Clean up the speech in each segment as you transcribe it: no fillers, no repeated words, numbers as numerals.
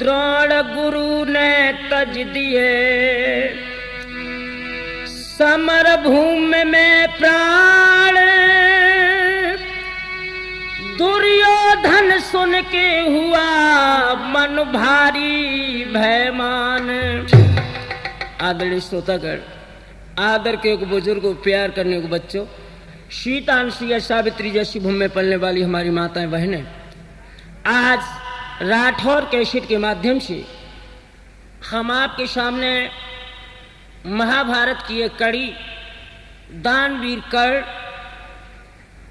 द्रोण गुरु ने तज दिए, समर भूमि में प्राण। दुर्योधन सुन के हुआ मन भारी भयमान। आदरणीय श्रोतागण, आदर के एक बुजुर्ग को प्यार करने को बच्चों, सीता अनुसुईया सावित्री जैसी भूमि में पलने वाली हमारी माताएं बहनें, आज राठौर कैसेट के माध्यम से हम आपके सामने महाभारत की एक कड़ी दानवीर कर्ण,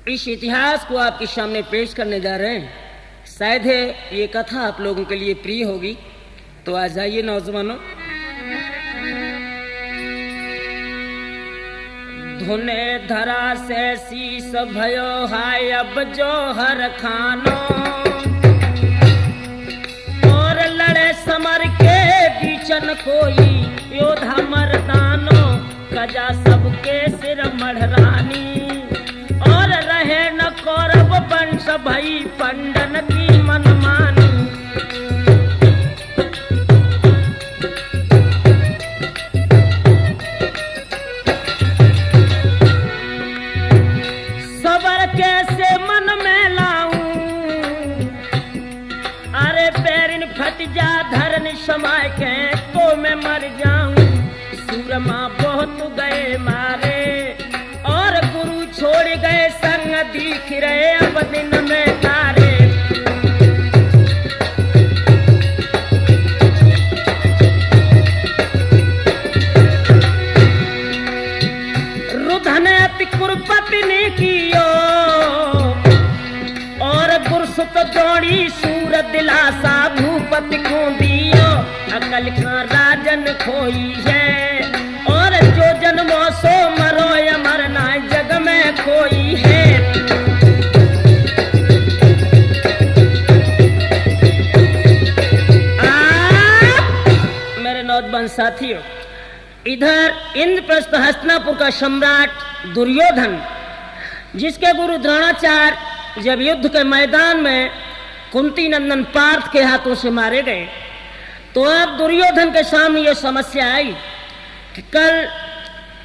इस इतिहास को आपके सामने पेश करने जा रहे हैं। शायद है ये कथा आप लोगों के लिए प्रिय होगी, तो आ जाइए नौजवानों। धुने धरा से शीस भयो हाय अब जो हर खानो, और लड़े समर के बीचन कोई योद्धा मर्दानो। गजा सबके सिर मढ़रानी, और रहे न कौरव वंश भई पंडन की मनमानी। सबर कैसे मन में लाऊं, अरे पैरिन फट जा धरन समाय के तो मैं मर जाऊं। सूरमा बहुत गए मारे, और गुरु छोड़ गए संग दिख रहे अब दिन में तारे। रुधन अति कुरपति ने कियो, और गुरसुत दौड़ी सूर दिलासा भूपति को दियो। अकल का राजन खोई है, और जो जन्मों सो मरो अमर ना जग में कोई है। मेरे नौजवान साथियों, इधर इंद्रप्रस्थ हस्तिनापुर का सम्राट दुर्योधन, जिसके गुरु द्रोणाचार्य जब युद्ध के मैदान में कुंती नंदन पार्थ के हाथों से मारे गए, तो अब दुर्योधन के सामने यह समस्या आई कि कल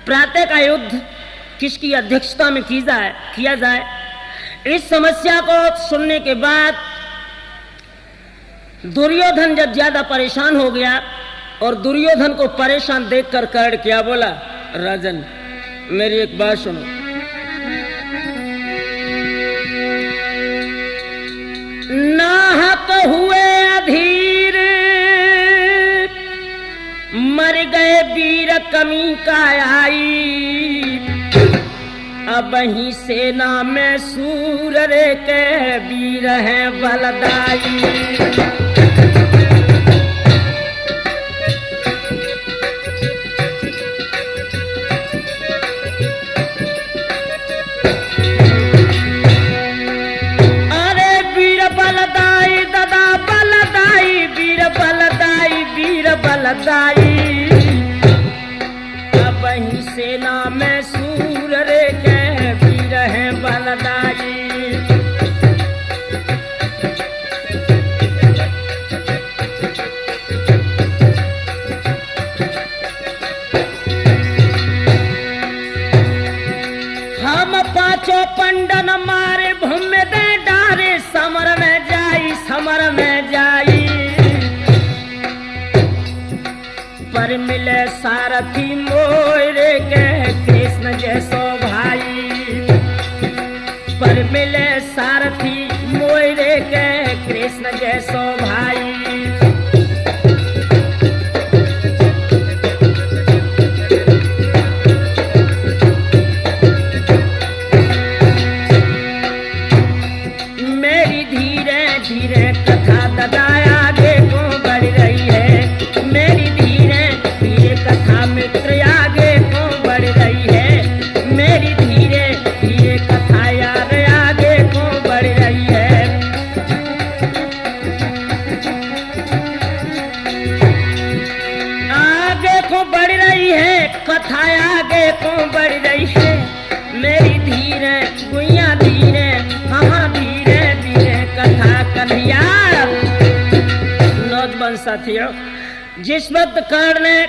प्रातः का युद्ध किसकी अध्यक्षता में किया जाए। इस समस्या को सुनने के बाद दुर्योधन जब ज्यादा परेशान हो गया, और दुर्योधन को परेशान देखकर कर्ण क्या बोला, राजन मेरी एक बात सुनो। नाहक हुए अधीर, मर गए वीर कमी का आई। अब ही सेना में सूर रे के वीर हैं बलदाई। बलदाई, अब ही सेना में सूर रे के वीर हैं बलदाई। हम पांचों पंडन मारे भूमि दे डारे, समर में जाई समर में जाई। पर मिले सारथी मोरे के कृष्ण जैसो भाई। पर मिले सारथी मोरे के कृष्ण जैसो भाई। मेरी धीरे धीरे कथा ददाया आगे को बढ़ रही है। मेरी कथा मित्र आगे को बढ़ रही है। मेरी धीरे धीरे कथा यार आगे को बढ़ रही है। आगे को बढ़ रही है, कथा आगे को बढ़ रही है। मेरी धीरे गुइया धीरे, हाँ धीरे धीरे कथा कन्हैया। नौजवान साथियों, जिस वक्त कर्ण ने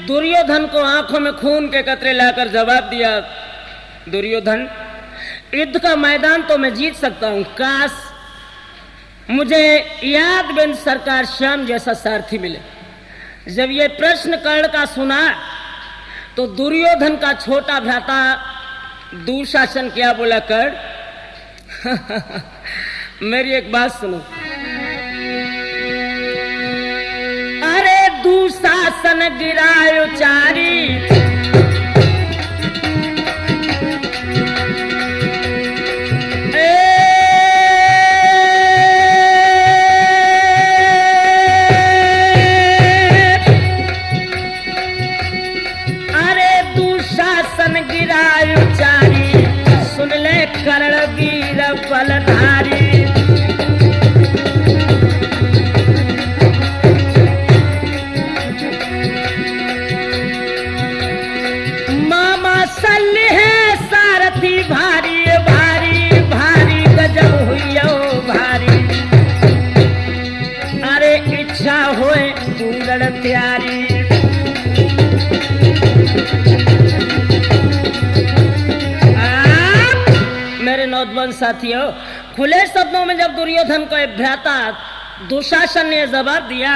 दुर्योधन को आंखों में खून के कतरे लाकर जवाब दिया, दुर्योधन युद्ध का मैदान तो मैं जीत सकता हूं, काश मुझे यादवेंद्र सरकार श्याम जैसा सारथी मिले। जब ये प्रश्न कर्ण का सुना तो दुर्योधन का छोटा भ्राता दुशासन क्या बोला, कर्ण मेरी एक बात सुनो। अरे दुशासन गिरायो चारी, सुन ले कर्ण वीर बलधारी। मामा सल है सारथी भारी भारी भारी, गजब हुई भारी। अरे इच्छा होए पूर्ण त्यारी, नौजवान साथियों, खुले शब्दों में जब दुर्योधन को एक भ्राता दुशासन ने जवाब दिया,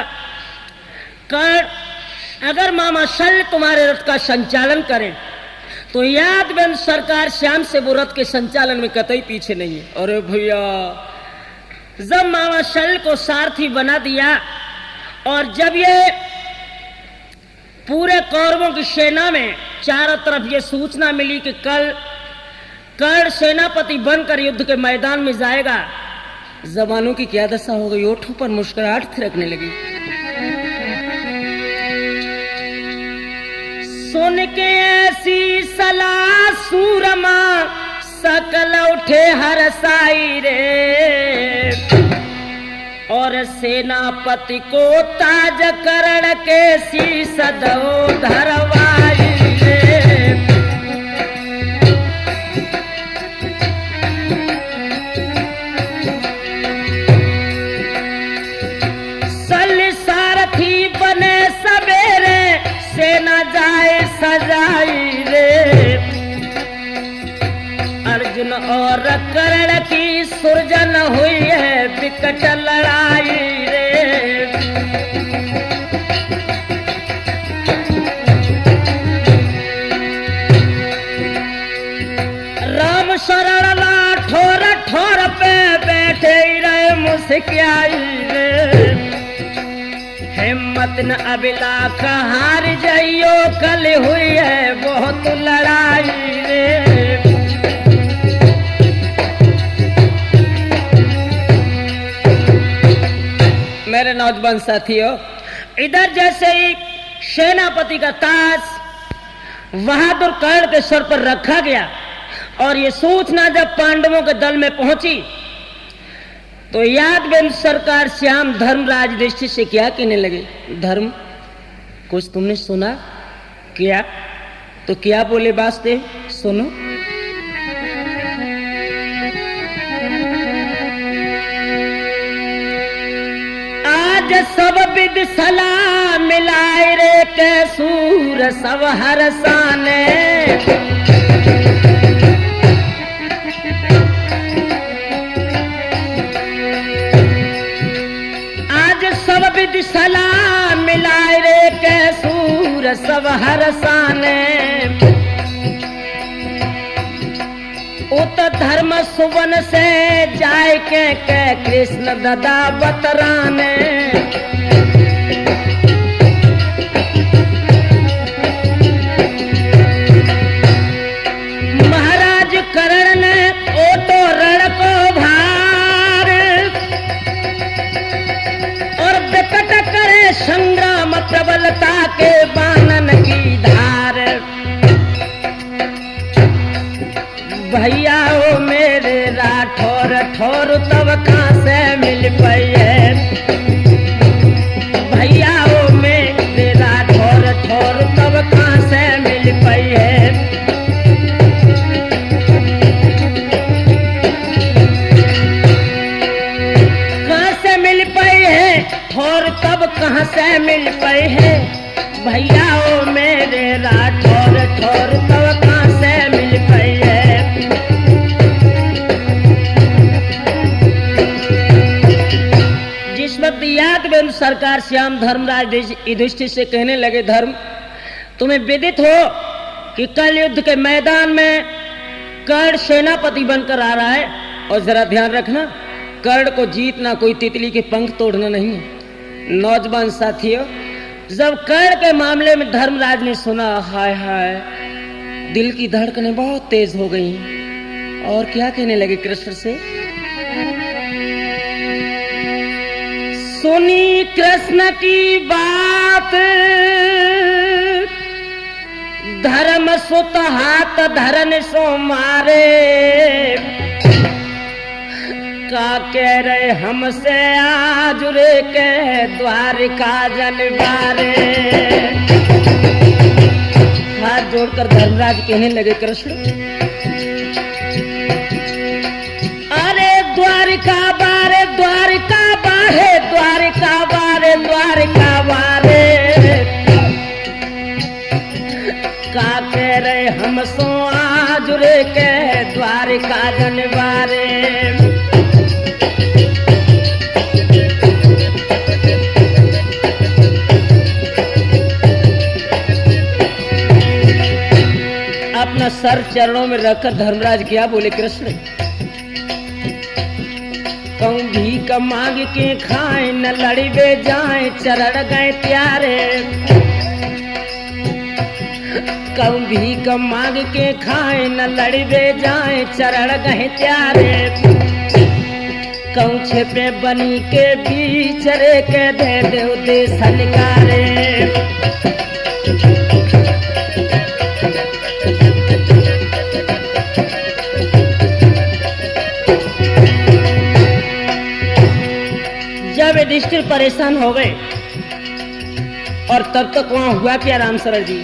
कर्ण अगर मामा शल्य तुम्हारे रथ का संचालन करें तो यादवेंद्र सरकार श्याम से वो रथ के संचालन में कतई पीछे नहीं है। अरे भैया, जब मामा शल्य को सारथी बना दिया और जब ये पूरे कौरवों की सेना में चारों तरफ ये सूचना मिली कि कल कर्ण सेनापति बनकर युद्ध के मैदान में जाएगा, जवानों की क्या दशा हो गई, ओठों पर मुस्कुराहट थिरकने लगी। सुन के ऐसी सलाह सूरमा सकल उठे हरसाई रे, और सेनापति को ताज कर्ण के शीश दो धरवाई रे। सेना जाए सजाई रे, अर्जुन और कर्ण की सुरजन हुई है विकट लड़ाई रे। राम शरण ला ठोर ठोर पे बैठे रहे मुस्कियाई रे। हिम्मत न अबिला का हार जाइयो, कल हुई है बहुत लड़ाई रे। मेरे नौजवान साथियों, इधर जैसे ही सेनापति का ताज बहादुर कर्ण के सर पर रखा गया और ये सूचना जब पांडवों के दल में पहुंची तो यादवेंद्र सरकार श्याम धर्मराज युधिष्ठिर से क्या कहने लगे, धर्म कुछ तुमने सुना क्या? तो क्या बोले वासुदेव, सुनो। आज सब विद सलाह मिलाए रे के सूर सब हरसाने, सलाह मिलाए रे के सूर सब हरसाने। उत धर्म सुवन से जाय के कृष्ण ददा बतराने। महाराज कर्ण ने ओटो रण को भार और विकट करे संग्राम प्रबलता के बानन की धार। भैया ओ मेरे राठौर ठौर तब कहाँ से मिल पाए, कहाँ से मिल पाए हैं भैया ओ मेरे राठौर ठौर तब कहाँ से मिल पाए हैं। जिस वक्त यादवेंद्र सरकार श्याम धर्मराज युधिष्ठिर से कहने लगे, धर्म तुम्हें विदित हो कि कल युद्ध के मैदान में कर्ण सेनापति बनकर आ रहा है, और जरा ध्यान रखना कर्ण को जीतना कोई तितली के पंख तोड़ना नहीं है। नौजवान साथियों, जब कर्ण के मामले में धर्मराज ने सुना, हाय हाय दिल की धड़कनें बहुत तेज हो गई, और क्या कहने लगे कृष्ण से, सुनी कृष्ण की बात धर्म सुत हाथ धरन सो मारे, का कह रहे हमसे आज रे के द्वारिका जनवारे। हाथ जोड़कर धर्मराज कहने लगे, कृष्ण अरे द्वारिका बारे द्वारिका बारे द्वारिका बारे द्वारिका बारे, का कह रहे हम सो आज रे के द्वारिका जनवारे। अपना सर चरणों में रखकर धर्मराज क्या बोले, कृष्ण कहूं भीख मांग के खाए न लड़बे जाए चरण गए प्यारे, कहूं भीख मांग के खाए न लड़बे जाए चरण गए प्यारे, कहूं छिपे बनी के बीच रे के दे देव दे सनकारे। जब युधिष्ठिर परेशान हो गए, और तब तक वहां हुआ क्या राम सरल जी,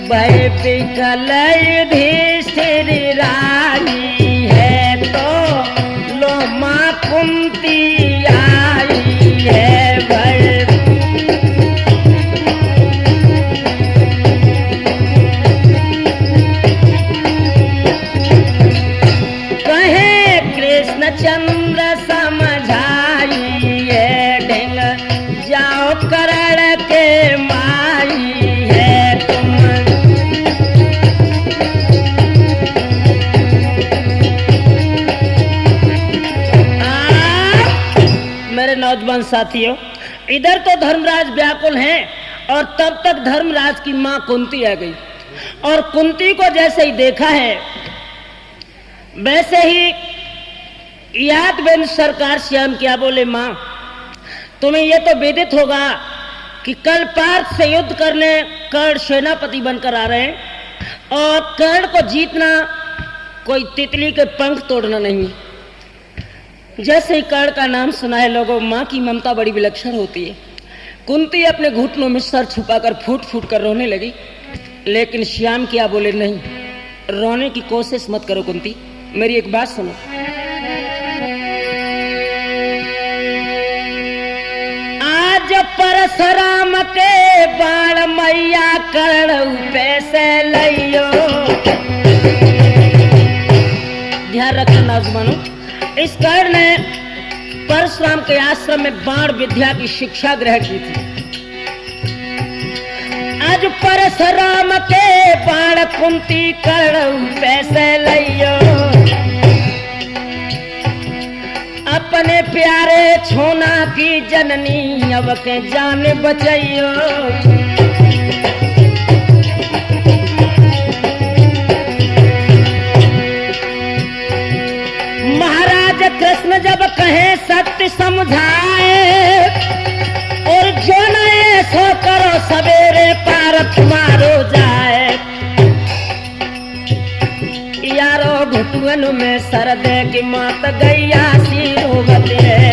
भय पिघल युधिष्ठिर रानी है तो लो मां कुंती आई है, भय कहे कृष्ण चंद्र समझाई है, ढेंग जाओ करण के माई है तुम। मेरे नौजवान साथियों, इधर तो धर्मराज व्याकुल हैं, और तब तक धर्मराज की मां कुंती आ गई, और कुंती को जैसे ही देखा है वैसे ही यादवेंद्र सरकार श्याम क्या बोले, मां तुम्हें यह तो विदित होगा कि कल पार्थ से युद्ध करने कर्ण सेनापति बनकर आ रहे हैं, और कर्ण को जीतना कोई तितली के पंख तोड़ना नहीं। जैसे ही कर्ण का नाम सुना है लोगों, मां की ममता बड़ी विलक्षण होती है। कुंती अपने घुटनों में सर छुपाकर फूट फूट कर रोने लगी, लेकिन श्याम क्या बोले, नहीं रोने की कोशिश मत करो कुंती, मेरी एक बात सुनो। आज परशुराम के बाण मैया कर्ण पैसे लियो। ध्यान रखना नौजवानों, इस कर्ण ने परशुराम के आश्रम में बाण विद्या की शिक्षा ग्रहण की थी। आज परशुराम के बाण कुंती कर्ण पैसे लियो, अपने प्यारे छोना की जननी अब के जान बचाइयो। महाराज कृष्ण जब कहे सत्य समझाए, और जो न ऐसो करो सवेरे पार तुम्हारो जाए। यारो घुटुअन में सर दे की मात गैया सी रोवती है,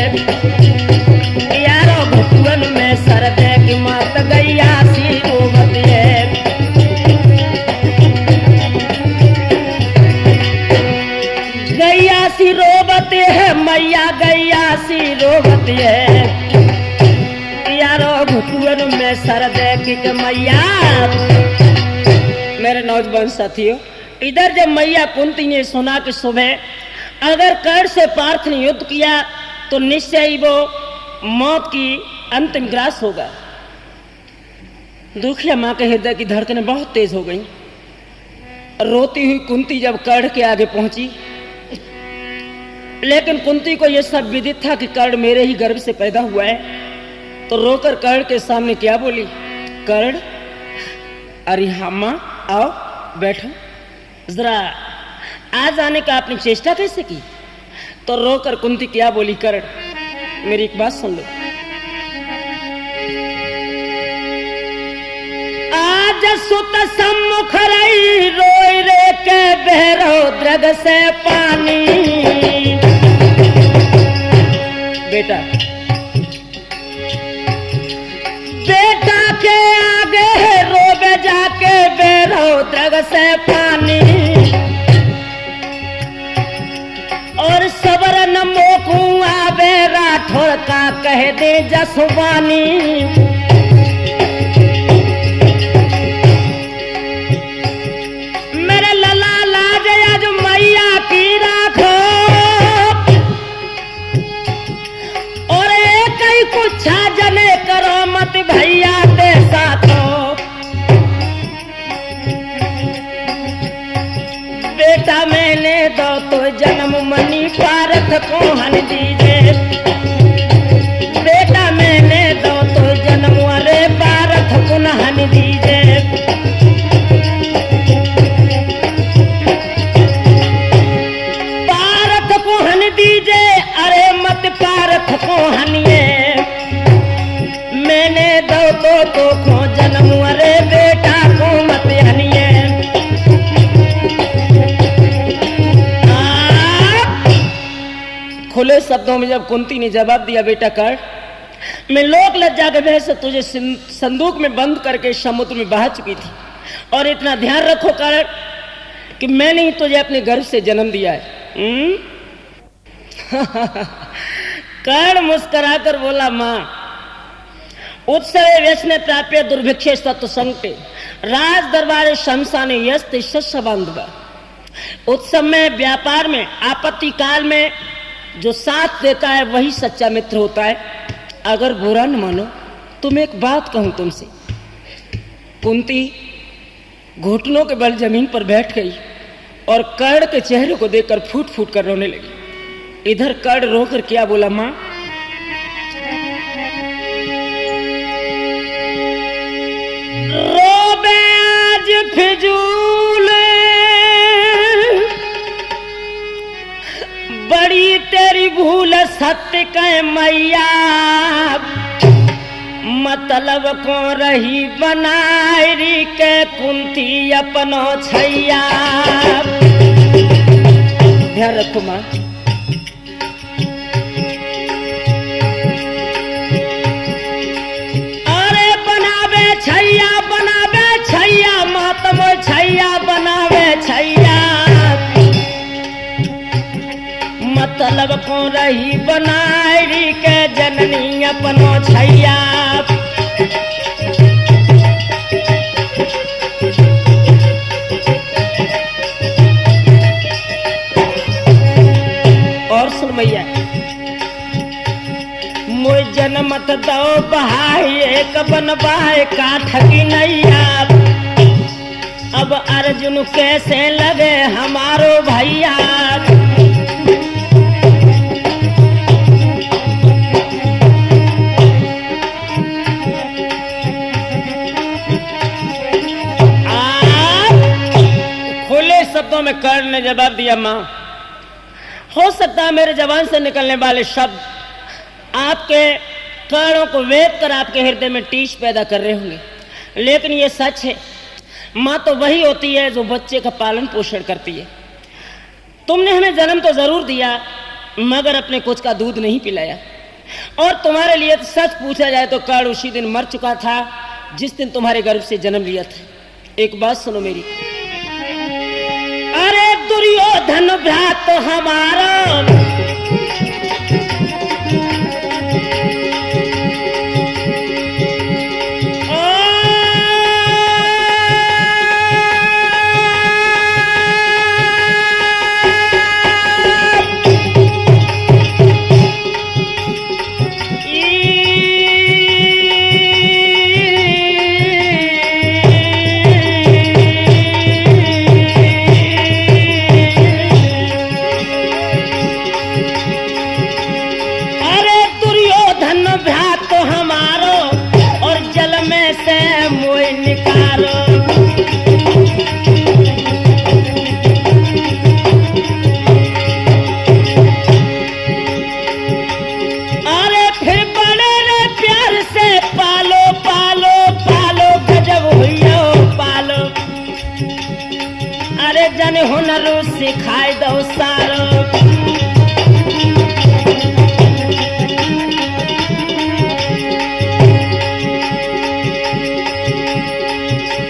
यारो घुटुअन में सर दे की मात गैया सी रोवती है। गैया सी रोवती है मैया, गैया सी रोवती है। कुंवर में सर देख के मैया। मेरे नौजवान साथियों, इधर जब मैया कुंती ने सुना कि सुबह अगर कर्ण से पार्थ ने युद्ध किया तो निश्चय ही वो मौत की अंतिम ग्रास होगा। दुखिया माँ के हृदय की धड़कनें बहुत तेज हो गईं। रोती हुई कुंती जब कर्ण के आगे पहुंची, लेकिन कुंती को यह सब विदित था कि कर्ण मेरे ही गर्भ से पैदा हुआ है, तो रोकर कर्ण के सामने क्या बोली, कर्ण अरे हाँ माँ आओ बैठो, जरा आज आने का आपने चेष्टा कैसे की। तो रोकर कुंती क्या बोली, कर्ण मेरी एक बात सुन लो। आज सुत सम्मुख रही रोई रे के बहरो द्रग से पानी। बेटा बेटा के आगे रोबे जाके बहरो द्रग से पानी। और सबर न मोकू आवे राठौर का कह दे जसवानी। मेरे लला लाज आज मैया की राखो, और एक ही कुछ जने करो मत भैया दे साथो। बेटा मैंने दो तो जन्म मनी पारथ को हन दीजे। बेटा मैंने दो तो जन्म अरे पारथ को हन दीजे। पारथ को हन दीजे अरे मत पारथ को हनिए। मैंने दो तो को जन्म अरे बेटा को मत हनिए। खुले शब्दों में जब कुंती ने जवाब दिया, बेटा कर्ण मैं लोक लज्जा के भय से तुझे संदूक में बंद करके समुद्र में बहा चुकी थी, और इतना ध्यान रखो कर्ण कि मैंने ही तुझे अपने गर्भ से जन्म दिया है। कर्ण मुस्कुराकर बोला, मां उत्सवे व्यसने प्राप्य दुर्भिक्षे सत्व संकटे राज दरबारे शमशाने यस्त शस्य बांधवा। उत्सव में, व्यापार में, आपत्ति काल में जो साथ देता है वही सच्चा मित्र होता है। अगर बुरा न मानो तो मैं एक बात कहूं तुमसे। कुंती घुटनों के बल जमीन पर बैठ गई और कर्ण के चेहरे को देखकर फूट फूट कर रोने लगी। इधर कर्ण रोकर क्या बोला, मां रोबे आज फिजूल बड़ी तेरी भूल सत्य कह मैया। मतलब को रही बनाई के कुंती अपनो छैया। ध्यान रखो मां, अरे बनावे छैया मातम छैया बनावे छैया। मतलब को रही बनाई के जननी अपनो छैया। और सुन मैया, मोय जनमत दो बहाई एक बनवाए काठ की नैया। अब अर्जुन कैसे लगे हमारो भैया। शब्दों में कर्ण ने जवाब दिया, मां हो सकता है मेरे जबान से निकलने वाले शब्द आपके कर्णों को वेद कर आपके हृदय में टीस पैदा कर रहे होंगे, लेकिन ये सच है, मां तो वही होती है जो बच्चे का पालन पोषण करती है। तुमने हमें जन्म तो जरूर दिया मगर अपने कुछ का दूध नहीं पिलाया। और तुम्हारे लिए तो सच पूछा जाए तो कर्ण उसी दिन मर चुका था जिस दिन तुम्हारे गर्भ से जन्म लिया था। एक बात सुनो मेरी, अरे दुर्योधन भ्रात हमारा जन हुनर सिखाए दो सारो।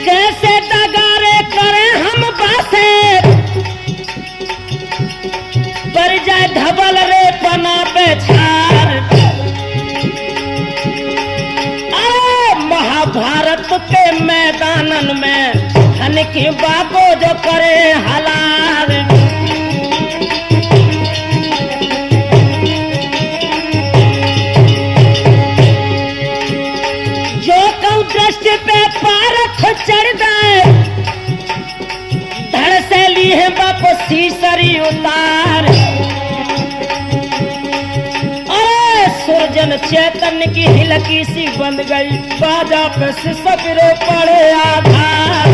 कैसे दगारे करे हम बासे पर जाए धबल रे पना पे छार। महाभारत के मैदानन में धन की बाको जो करे हलाल। जो कऊ दृष्टि पे पारख चढ़ गए धड़ से ली है बाप सीसरी उतार। सुरजन चैतन्य की हिलकी सी बन गई बाजा पे सिसकरे पड़े आधार।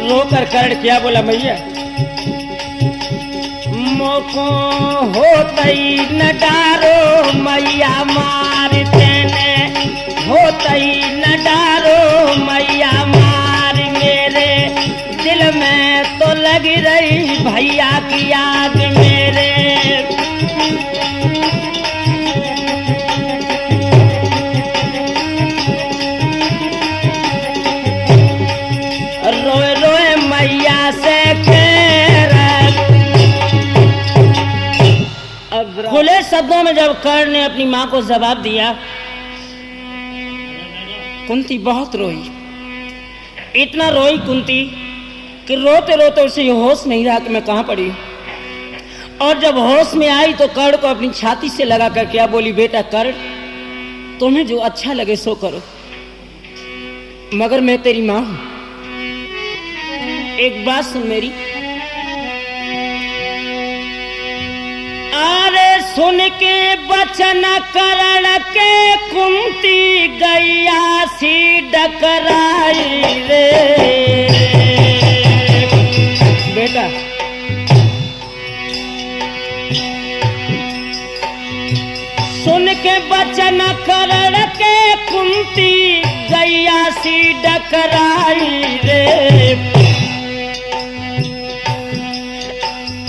रोकर कर्ण क्या बोला भैया, मोको होतई न डारो मैया मारते ने, होतई न डारो मैया मार। मेरे दिल में तो लगी रही भैया की आग मेरे। रोए रोए मैया से खुले शब्दों में जब कर्ण ने अपनी मां को जवाब दिया, कुंती बहुत रोई। इतना रोई कुंती कि रोते रोते उसे होश नहीं रहा कि मैं कहां पड़ी। और जब होश में आई तो कर्ण को अपनी छाती से लगा कर क्या बोली, बेटा कर्ण तुम्हें जो अच्छा लगे सो करो, मगर मैं तेरी मां हूं। एक बात सुन मेरी, अरे सुन के बचन कर्ण के कुंती गैया सी डकराई रे। बेटा सुन के बचन कर्ण के कुंती गैया सी डकराई रे।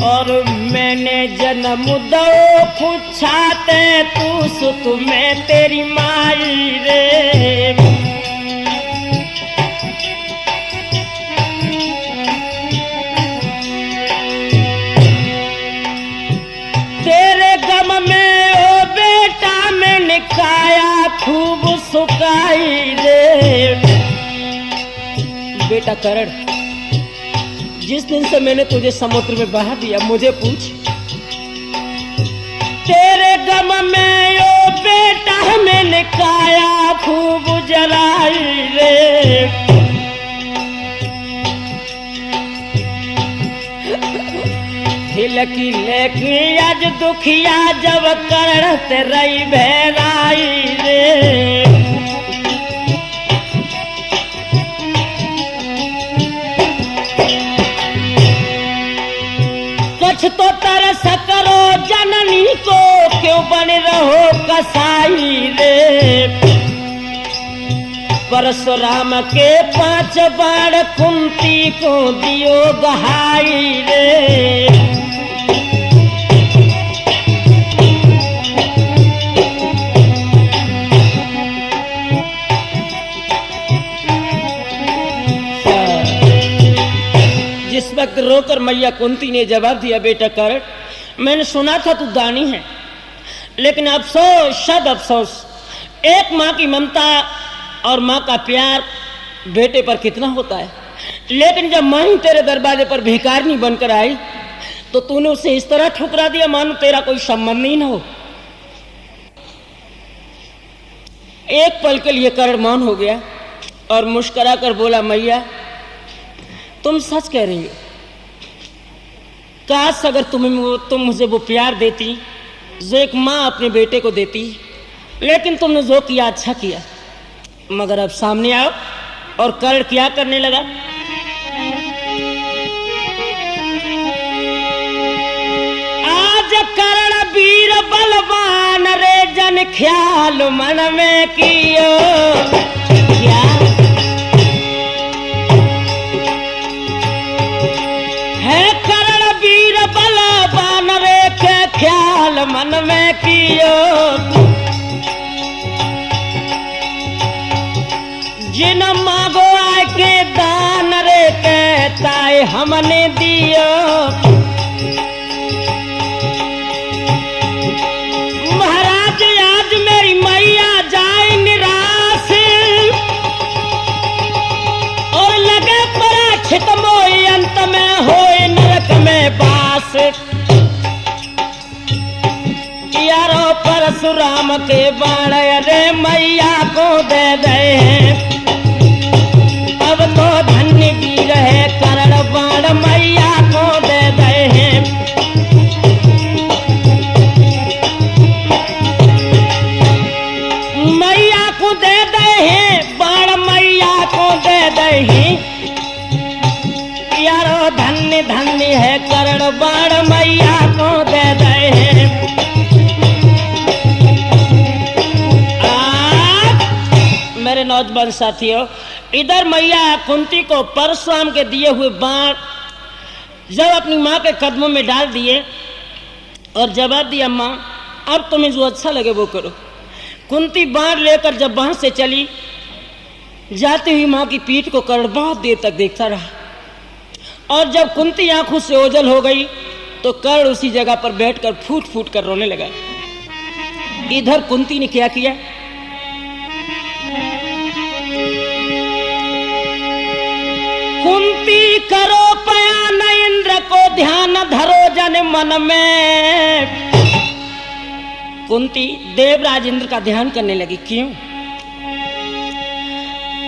और मैंने जन्म दो पूछाते तू सुत में तेरी माई रे। तेरे गम में ओ बेटा मैंने काया खूब सुकाई रे। बेटा कर्ण जिस दिन से मैंने तुझे समुद्र में बहा दिया मुझे पूछ, तेरे गम में ओ बेटा मैंने काया खूब जलाई रे। हिलकी लेकी आज दुखिया जब कर्ण ते रही भैराई रे। कुछ तो तरस करो जननी को क्यों बन रहो कसाई रे। परशुराम के 5 बाण कुंती को दियो गहाई रे। जिस वक्त रोकर मैया कुंती ने जवाब दिया, बेटा कर्ण मैंने सुना था तू दानी है, लेकिन अफसोस शद अफसोस, एक माँ की ममता और माँ का प्यार बेटे पर कितना होता है, लेकिन जब माँ ही तेरे दरवाजे पर भिखारिनी बनकर आई तो तूने उसे इस तरह ठुकरा दिया मानो तेरा कोई संबंध ही ना हो। एक पल के लिए कर्ण मौन हो गया और मुस्कुरा कर बोला, मैया तुम सच कह रही हो, काश अगर तुम मुझे वो प्यार देती जो एक माँ अपने बेटे को देती, लेकिन तुमने जो किया अच्छा किया। मगर अब सामने आओ। और कर्ण क्या करने लगा, आज कर्ण वीर बलवान जन ख्याल मन में कियो क्या है करण वीर बलवान रे के ख्याल मन में कियो जिन मांगो आके दान रे कहता है हमने दियो महाराज आज मेरी मैया जाए निराश और लगे पराक्षित मोई अंत में होए नरक में बास यारो परशुराम के बाण रे मैया को दे गए अब तो धन्य वीर है करण बाण मैया को दे गए हैं मैया को दे गए हैं बाण मैया को दे गए हैं यारो धन्य धन्य है करण बाण मैया को दे गए हैं मेरे नौजवान साथियों इधर मैया कुंती को परशुराम के दिए हुए बाण जब अपनी माँ के कदमों में डाल दिए और जवाब दिया माँ अब तुम्हें जो अच्छा लगे वो करो। कुंती बाण लेकर जब वहां से चली जाती हुई माँ की पीठ को कर्ण बहुत देर तक देखता रहा और जब कुंती आंखों से ओझल हो गई तो कर्ण उसी जगह पर बैठकर फूट फूट कर रोने लगा। इधर कुंती ने क्या किया कुंती करो पयान इंद्र को ध्यान धरो जन मन में कुंती देवराज इंद्र का ध्यान करने लगी क्यों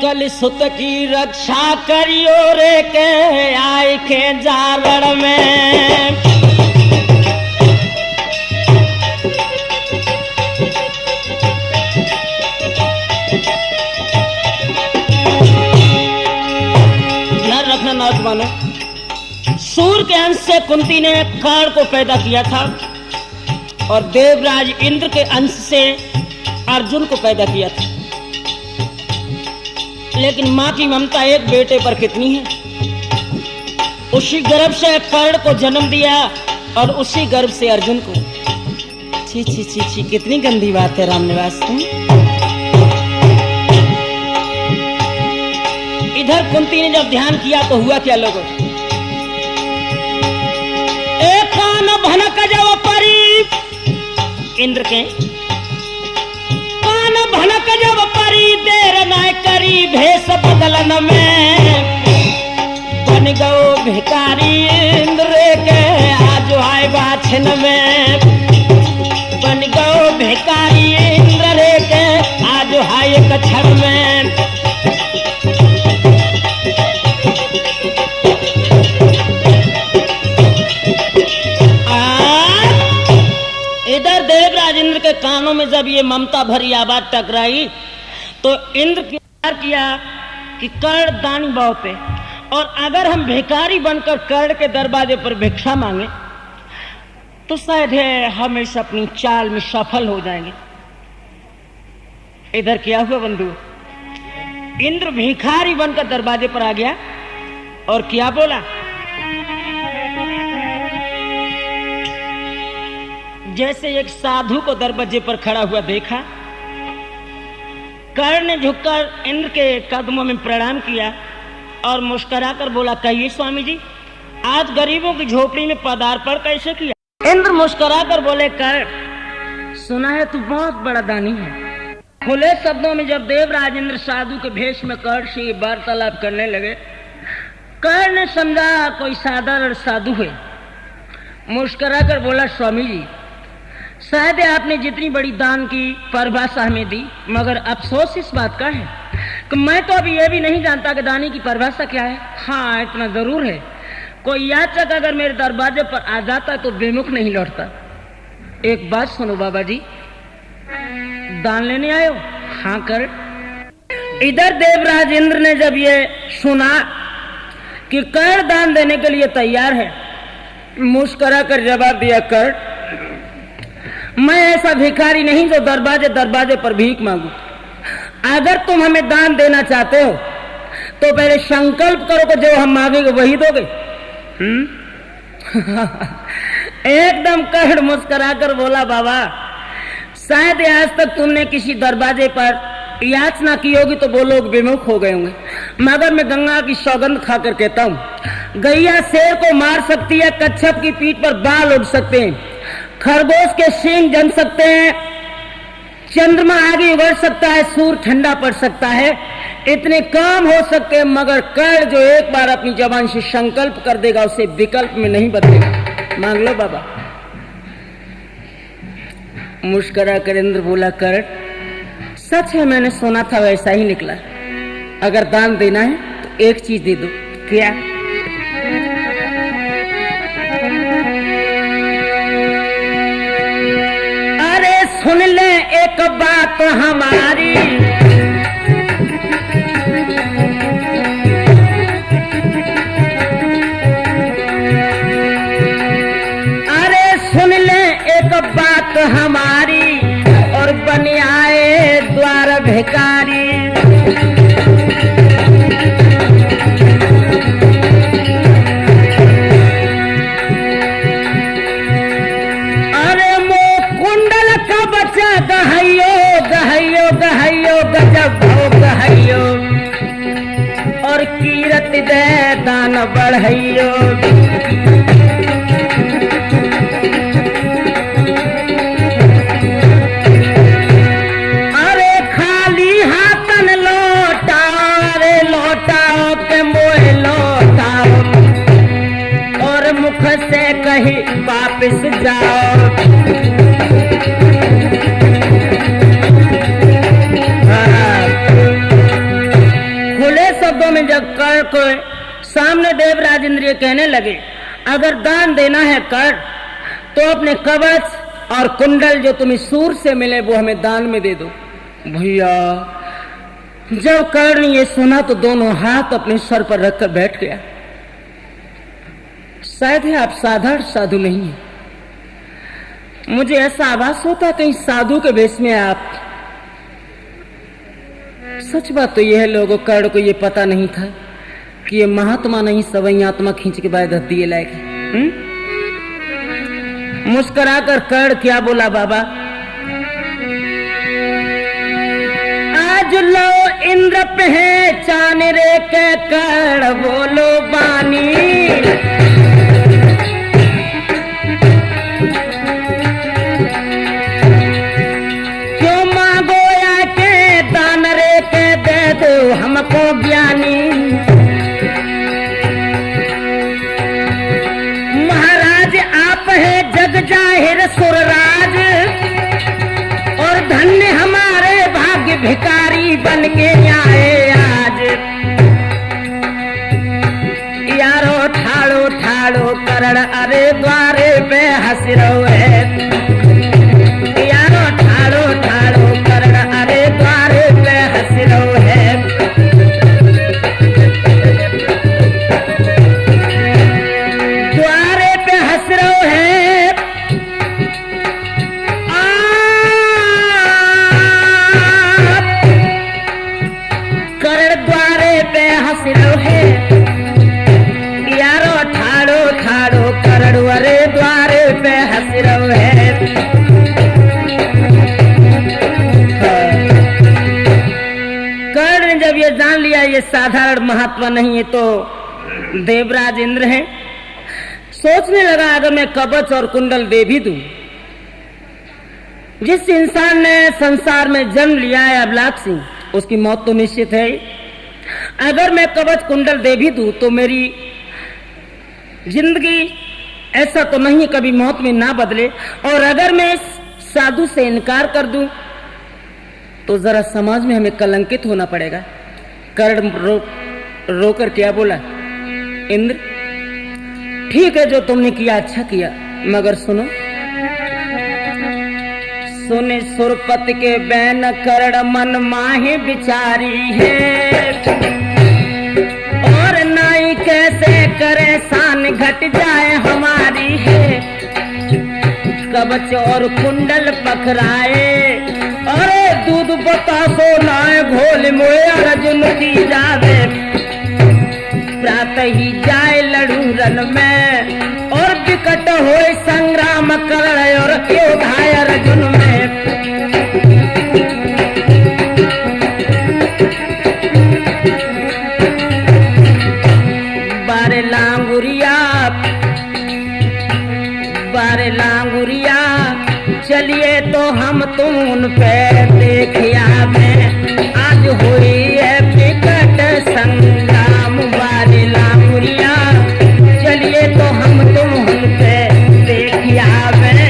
कल सुत की रक्षा करियो रे के आए के जालड़ में नौजवानों सूर्य के अंश से कुंती ने कर्ण को पैदा किया था और देवराज इंद्र के अंश से अर्जुन को पैदा किया था लेकिन मां की ममता एक बेटे पर कितनी है उसी गर्भ से कर्ण को जन्म दिया और उसी गर्भ से अर्जुन को छी छी छी छी कितनी गंदी बात है रामनिवास इधर कुंती ने जब ध्यान किया तो हुआ क्या लोगों एक कान भनक जब परी इंद्र के कान भनक जब परी देर न करी भेष बदलन में बन गो भिकारी इंद्र के आज आए बाछन में बन गो भिकारी इंद्र के आज आए कछड़ में इधर देवराज इंद्र के कानों में जब ये ममता भरी आवाज टकराई तो इंद्र क्या किया कि कर्ण दानी बहुत है और अगर हम भिखारी बनकर कर्ण के दरवाजे पर भिक्षा मांगे तो शायद है हम इस अपनी चाल में सफल हो जाएंगे। इधर क्या हुआ बंधु इंद्र भिखारी बनकर दरवाजे पर आ गया और क्या बोला जैसे एक साधु को दरवाजे पर खड़ा हुआ देखा कर्ण ने झुककर इंद्र के कदमों में प्रणाम किया और मुस्कुराकर बोला कहिए स्वामी जी आज गरीबों की झोपड़ी में पदार्पण कैसे किया। इंद्र मुस्कुराकर बोले कर्ण सुना है तू बहुत बड़ा दानी है। खुले शब्दों में जब देवराज इंद्र साधु के भेष में कर्ण से वार्तालाप करने लगे कर्ण ने समझा कोई साधारण साधु है। मुस्कुराकर बोला स्वामी जी शायद आपने जितनी बड़ी दान की परिभाषा हमें दी मगर अफसोस इस बात का है कि मैं तो अभी ये भी नहीं जानता कि दानी की परिभाषा क्या है। हाँ इतना जरूर है कोई याचक अगर मेरे दरवाजे पर आ जाता तो बेमुख नहीं लौटता। एक बात सुनो बाबा जी दान लेने आए हो। हाँ कर। इधर देवराज इंद्र ने जब ये सुना कि कर्ण दान देने के लिए तैयार है मुस्कुरा कर जवाब दिया कर्ण मैं ऐसा भिखारी नहीं जो दरवाजे दरवाजे पर भीख मांगू। अगर तुम हमें दान देना चाहते हो तो पहले संकल्प करो कि जो हम मांगेंगे वही दोगे। एकदम कड़ मुस्कुराकर बोला, बाबा शायद आज तक तुमने किसी दरवाजे पर याचना की होगी तो वो लोग विमुख हो गए होंगे, मगर मैं गंगा की सौगंध खाकर कहता हूँ, गैया शेर को मार सकती है, कच्छप की पीठ पर बाल उड़ सकते हैं, खरगोश के सींग जम सकते हैं, चंद्रमा आगे बढ़ सकता है, सूर्य ठंडा पड़ सकता है, इतने काम हो सकते हैं, मगर कर्ण जो एक बार अपनी जबान से संकल्प कर देगा उसे विकल्प में नहीं बदलेगा। मांग लो बाबा। मुस्कुरा कर इंद्र बोला, कर्ण सच है, मैंने सुना था वैसा ही निकला। अगर दान देना है तो एक चीज दे दो। क्या? अरे सुन ले एक बात हमारी, अरे सुन ले एक बात हमारी, और बन आए द्वार भिखारी। अरे मो कुंडल का बच्चा गहैयो गहैयो गहैयो गजब हो गहैयो, और कीरत दे दान बढ़ैयो। से कहीं वापिस जाओ। खुले शब्दों में जब कर्ण को सामने देवराज इंद्र कहने लगे, अगर दान देना है कर्ण तो अपने कवच और कुंडल जो तुम्हें सूर से मिले वो हमें दान में दे दो। भैया जब कर्ण ने ये सुना तो दोनों हाथ अपने सर पर रखकर बैठ गया। शायद है आप साधारण साधु नहीं है, मुझे ऐसा आभास होता कहीं साधु के भेष में आप। सच बात तो यह है, लोगों कर्ण को ये पता नहीं था कि ये महात्मा नहीं सवई आत्मा खींच के बाद दिए लायक है। मुस्कुराकर कर्ण क्या बोला, बाबा आज लो इंद्र पहचान रे के कर्ण बोलो बानी। हमको ज्ञानी महाराज आप है जग जाहिर सुरराज, और धन्य हमारे भाग्य भिखारी बन के आए आज। यारो ठाड़ो ठाड़ो करण अरे द्वारे पे हंस रहे, यारो ठाड़ो ठाड़ो करण अरे द्वारे पे हंस रहे। कर्ण ने जब ये जान लिया ये साधारण महात्मा नहीं है तो देवराज इंद्र है, सोचने लगा अगर मैं कवच और कुंडल दे भी दूं, जिस इंसान ने संसार में जन्म लिया है अबलाक सिंह, उसकी मौत तो निश्चित है। अगर मैं कवच कुंडल दे भी दूं तो मेरी जिंदगी ऐसा तो नहीं कभी मौत में ना बदले, और अगर मैं साधु से इनकार कर दूं तो जरा समाज में हमें कलंकित होना पड़ेगा। कर्ण रोकर क्या बोला, इंद्र ठीक है जो तुमने किया अच्छा किया, मगर सुनो सुने सुरपत के बैन कर्ण मन माही बिचारी है, और नाई कैसे करे शान घट जाए हमारी है। कब कवच और कुंडल पखराए। अरे दूध बतासो नाय घोल मोए अर्जुन की जावे, प्रातः ही जाए लड़ू रन में और विकट होए संग्राम करण और योधाय अर्जुन में। बारे लांगुरिया चलिए तो हम तुम उन पे देखिया में आज हुई है विकट संग्राम। बारे लांगुरिया चलिए तो हम तुम उन पे देखिया में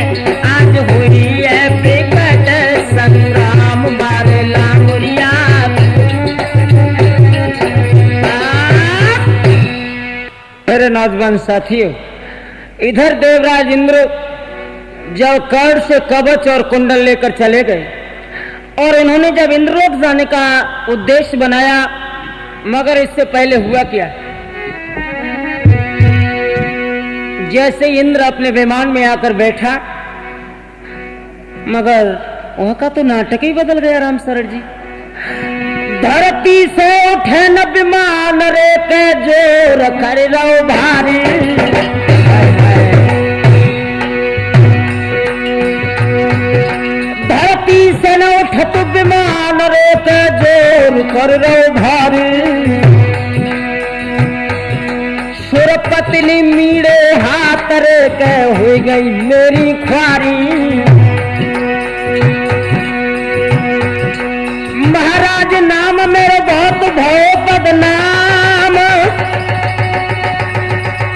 आज हुई है विकट संग्राम। बारे लांगुरिया मेरे नौजवान साथियों, इधर देवराज इंद्र जब कर्ण से कवच और कुंडल लेकर चले गए और इन्होंने जब इंद्रलोक जाने का उद्देश्य बनाया, मगर इससे पहले हुआ क्या, जैसे इंद्र अपने विमान में आकर बैठा, मगर वहां का तो नाटक ही बदल गया। राम शरण जी, धरती से उठे न विमान रे के जोर कर रहो भारी। धरती से न उठत विमान रे के जोर कर रहो भारी। सुरपत्नी मीड़े हाथ रे के हो गई मेरी ख्वारी। महाराज नाम मेरे बहुत भय बदनाम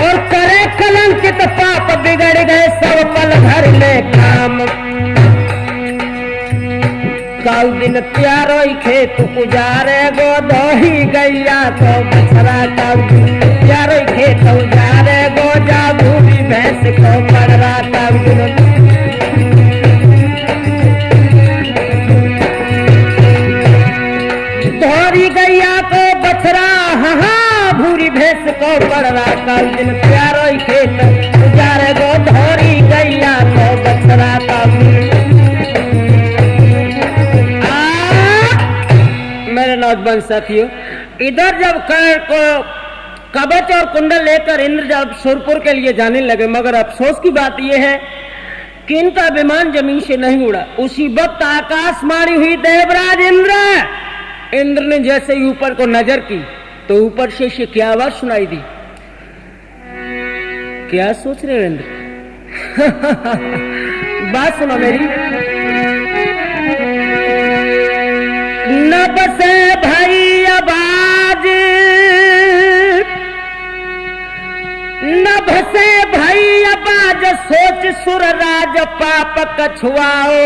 और करे कलंकित पाप बिगड़ गए सब पल भर में काम। काल दिन प्यारो खेत उजारे गो दही गैया तो बछरा। काल दिन प्यारो खेत उजारे गो जा भूमि भैंस को पड़रा। काल दिन धोरी गैया को बछरा, हाँ भूरी भैंस को पड़रा। काल दिन प्यारो खेत उजारे गो धोरी गैया को बछरा। मेरे नौजवान साथियों, इधर जब कर्ण को कवच और कुंडल लेकर इंद्र जब सुरपुर के लिए जाने लगे, मगर अफसोस की बात यह है कि इनका विमान जमीन से नहीं उड़ा। उसी वक्त आकाशवाणी हुई देवराज इंद्र। इंद्र ने जैसे ही ऊपर को नजर की तो ऊपर से क्या आवाज सुनाई दी। क्या सोच रहे हो इंद्र? बात सुनो मेरी। नभ से भई आवाज, नभ से भई आवाज सोच सुर राज पाप कछुआओ।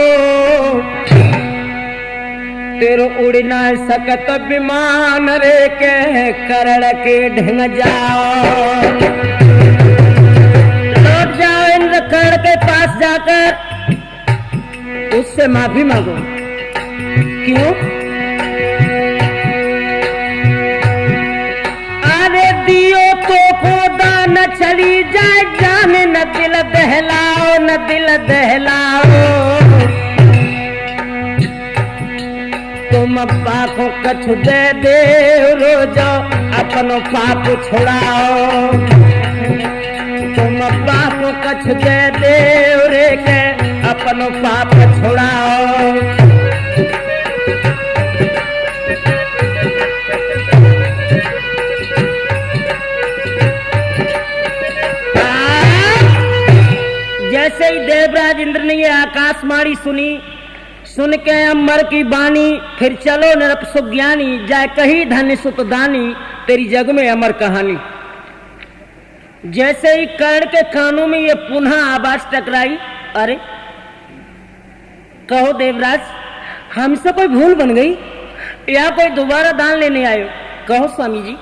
तेरो उड़ ना सकत विमान रे के करण के ढंग जाओ। लौट जाओ इंद्र कर्ण के पास जाकर उससे माफी मांगो। क्यों? अरे दियो तो खुदा न चली जाए जाने, न दिल दहलाओ न दिल दहलाओ। तुम पाप कछु दे दे रोजो अपनो पाप छुड़ाओ। तुम पाप कछु दे दे रे के अपनो पाप छुड़ाओ। जैसे ही देवराज इंद्र ने ये आकाशवाणी सुनी, सुन के अमर की बानी, फिर चलो नरप सुज्ञानी जाए कही धन्य सुत दानी, तेरी जग में अमर कहानी। जैसे ही कर्ण के कानों में ये पुनः आवाज टकराई, अरे कहो देवराज, हमसे कोई भूल बन गई या कोई दोबारा दान लेने आए हो? कहो स्वामी जी,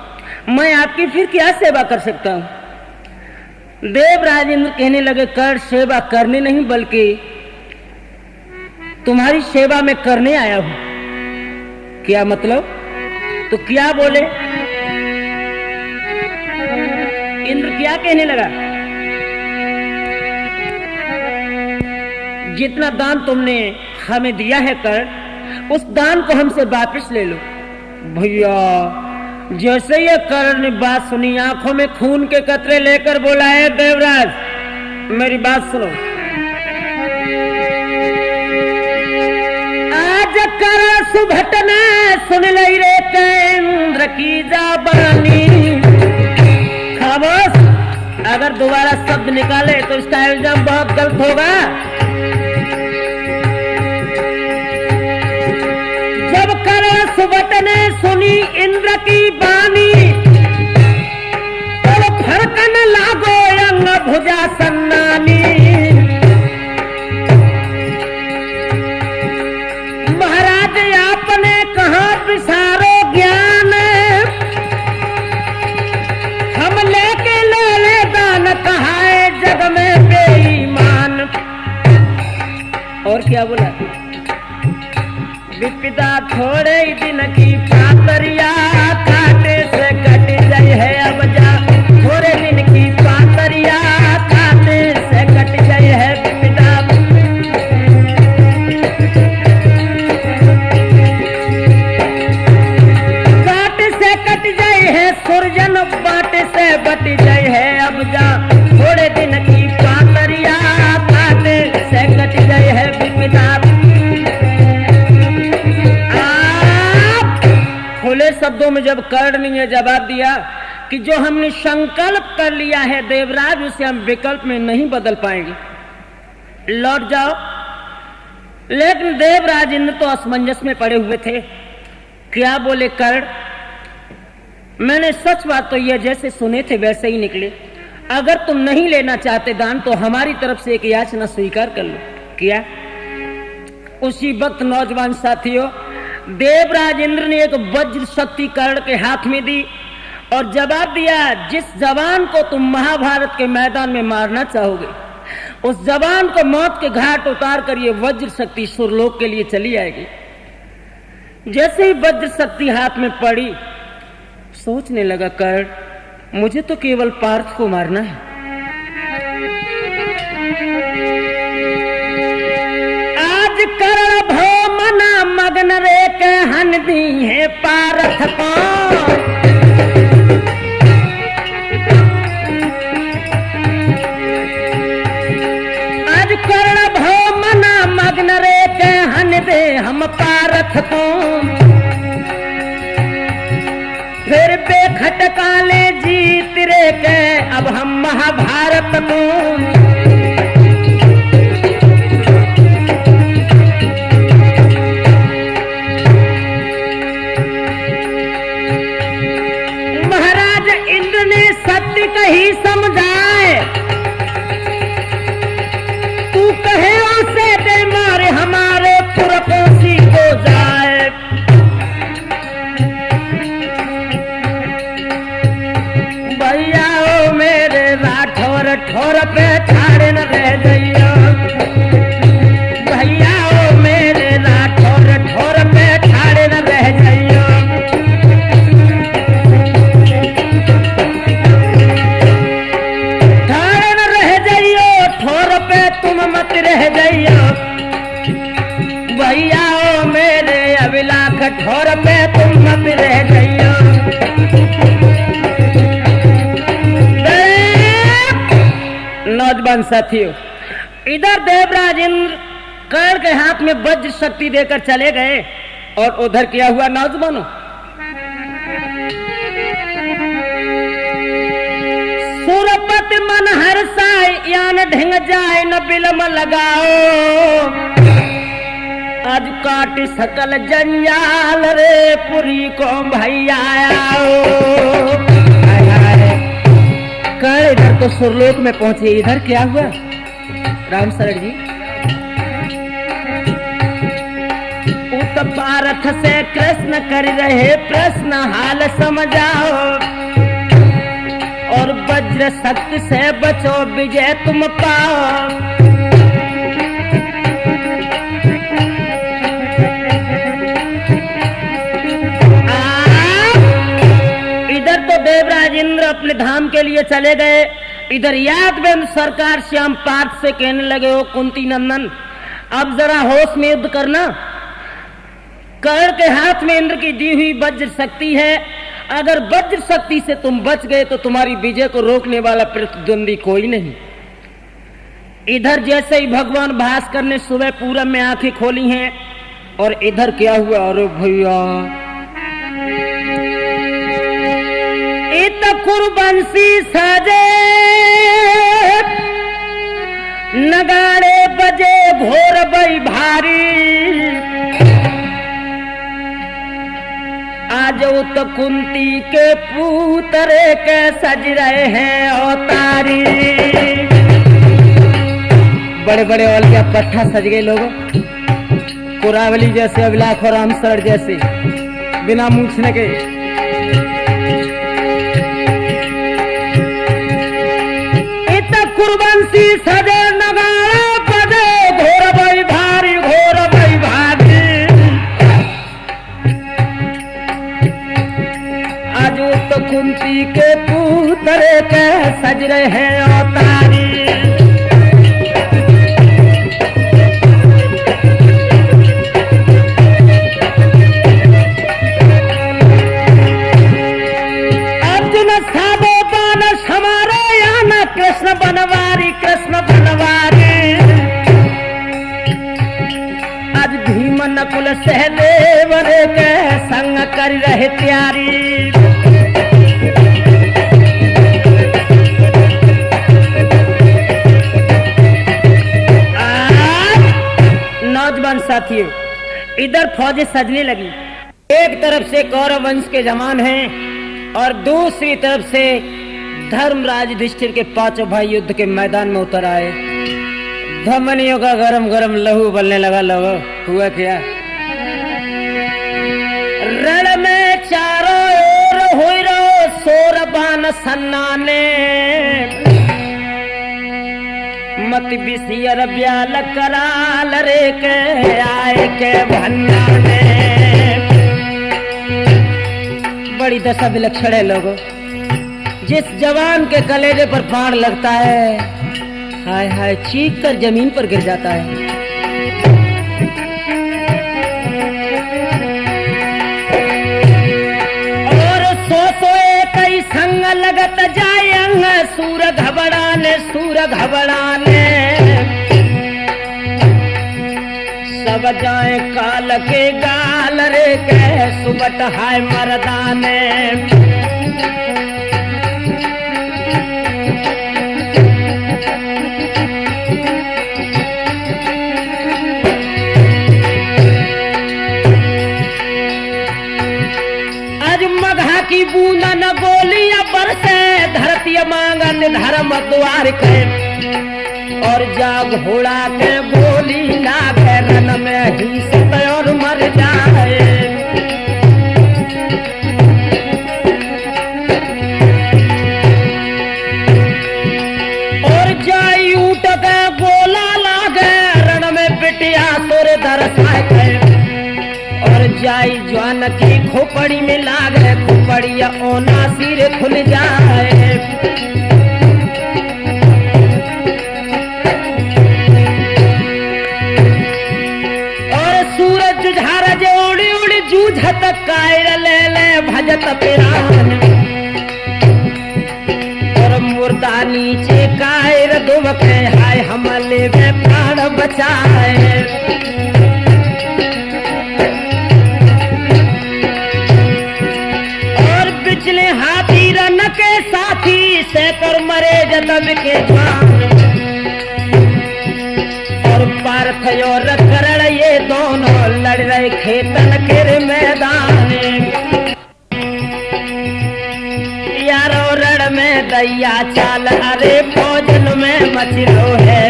मैं आपकी फिर क्या सेवा कर सकता हूं? देवराज इंद्र कहने लगे, कर्ण सेवा करने नहीं बल्कि तुम्हारी सेवा में करने आया हूं। क्या मतलब? तो क्या बोले? इंद्र क्या कहने लगा? जितना दान तुमने हमें दिया है कर्ण, उस दान को हमसे वापस ले लो। भैया जैसे ये कर्ण ने बात सुनी, आंखों में खून के कतरे लेकर बोला, है देवराज मेरी बात सुनो। आज कर्ण सुभट ने सुन लई रे केंद्र की जाबानी। खामोश, अगर दोबारा शब्द निकाले तो इसका इल्जाम बहुत गलत होगा। जब कर्ण सुभट ने सुनी इंद्र की बानी, तो फरकन लागो अंग भुजा सन्नानी। महाराज आपने कहा विसारो ज्ञान, हम लेके ले दान, कहा है जग में बेईमान। और क्या बोला, विपदा थोड़े ही दिन की पातरिया, काटे से कट जाए है अब जा। थोड़े दिन की पातरिया, काटे से कट जाए है विपदा। काटे से कट जाए है सुरजन, बाटे से बट जाए है अब जा। थोड़े दिन की पातरिया, काटे से कट जाए है विपदा। खुले शब्दों में जब कर्ण ने जवाब दिया कि जो हमने संकल्प कर लिया है देवराज, उसे हम विकल्प में नहीं बदल पाएंगे, लौट जाओ। लेकिन देवराज इंद्र तो असमंजस में पड़े हुए थे। क्या बोले कर्ण, मैंने सच बात तो यह जैसे सुने थे वैसे ही निकले। अगर तुम नहीं लेना चाहते दान तो हमारी तरफ से एक याचना स्वीकार कर लो। किया। उसी वक्त नौजवान साथियों, देवराज इंद्र ने एक वज्र शक्ति कर्ण के हाथ में दी और जवाब दिया, जिस जवान को तुम महाभारत के मैदान में मारना चाहोगे, उस जवान को मौत के घाट उतार कर ये वज्र शक्ति सुरलोक के लिए चली आएगी। जैसे ही वज्र शक्ति हाथ में पड़ी, सोचने लगा कर्ण, मुझे तो केवल पार्थ को मारना है। आज कर्ण भो मना मगन रे के हन दी है पारथ को। आज कर्ण भो मना मगन रे के हन दे हम पारथ को। फिर बेखटकाले जीत रे के अब हम महाभारत को। सत्य कही समझाए, तू कहे उसे दे मारे हमारे पुरपोसी को जाए। भैया ओ मेरे राठौर ठोर पे ठाड़े न रह जाइयो। भैया ओ मेरे राठौर ठोर पे ठाड़े न रह जाइयो। रह जाइयो भैया ओ मेरे अबिला कठोर पे तुम मत रह जाइयो। नौजवान साथियों, इधर देवराज इंद्र कर्ण के हाथ में वज्र शक्ति देकर चले गए और उधर क्या हुआ नौजवानों, सुरपति मन हर्षाए यान ढिंग जाए न बिलम लगाओ। आज काट सकल जंजाल रे पुरी को भैया आओ। कर्ण इधर तो सुरलोक में पहुंचे, इधर क्या हुआ राम शरण जी। उत पारथ से कृष्ण कर रहे प्रश्न हाल समझाओ। और वज्र शक्ति से बचो विजय तुम पाओ। इधर तो देवराज इंद्र अपने धाम के लिए चले गए, इधर यादवेंद्र सरकार श्याम पार्थ से कहने लगे, ओ कुंती नंदन अब जरा होश में युद्ध करना। कर्ण के हाथ में इंद्र की दी हुई वज्र शक्ति है। अगर वज्र शक्ति से तुम बच गए तो तुम्हारी विजय को रोकने वाला प्रतिद्वंदी कोई नहीं। इधर जैसे ही भगवान भास्कर ने सुबह पूरब में आंखें खोली हैं और इधर क्या हुआ, अरे भैया इत कुरबंसी सजे नगाड़े बजे घोर बई भारी, आज तो कुंती के पूतरे के सज रहे हैं अवतारी। बड़े बड़े औलिया पट्टा सज गए लोगों, कुरावली जैसे, अभिलाख और रामसर जैसे, बिना मूछने के। कुरबंसी सजे नगाड़ा बजे घोर बई भारी, घोर बई भारी। आज तो कुंती के पूतरे के सज रहे हैं अवतारी। कृष्ण बनवारी, कृष्ण बनवारी। आज भीम नकुल सहदेव के संग कर रहे त्यारी। नौजवान साथियों, इधर फौजें सजने लगी। एक तरफ से कौरव वंश के जवान हैं और दूसरी तरफ से धर्मराज युधिष्ठिर के पांचों भाई युद्ध के मैदान में उतर आए। धमनियों का गरम गरम लहू उबलने लगा। लोगो हुआ क्या, रण में चारों ओर हुई रो सोरबान सन्नाने, मत बिसियर ब्याल कराल रे के आए के भन्नाने। बड़ी दशा विलक्षण है लोगों। जिस जवान के कलेजे पर बाण लगता है, हाय हाय चीख कर जमीन पर गिर जाता है। और सोए कई संग लगत जाए अंग, सूर घबराने, सूर घबराने। सब जाए काल के गाल रे के सुबट हाय मर्दाने। की बूंदा न बोलिया बरसे, धरती मांगन धर्म द्वार के। और जाग घोड़ा के बोली लागे, रन में ही सत और मर जाए। और जाई ऊट के गोला लागे, रण में बिटिया तोरे दरसाए के। और जाई जवान की खोपड़ी में लागे, खोपड़िया ओना सिर खुल जाए। और सूरज जुझार जो उड़ी उड़ी जूझत, कायर ले ले भजत पिरान। और मुर्दा नीचे कायर दुबके, हाय हमले में प्राण बचाए। पिछले हाथी रन के साथी से कर मरे जतन के जान। और पार्थ और करण ये दोनों लड़ रहे खेतन के मैदान। यारो रण में दैया चाल, अरे भोजन में मचलो है।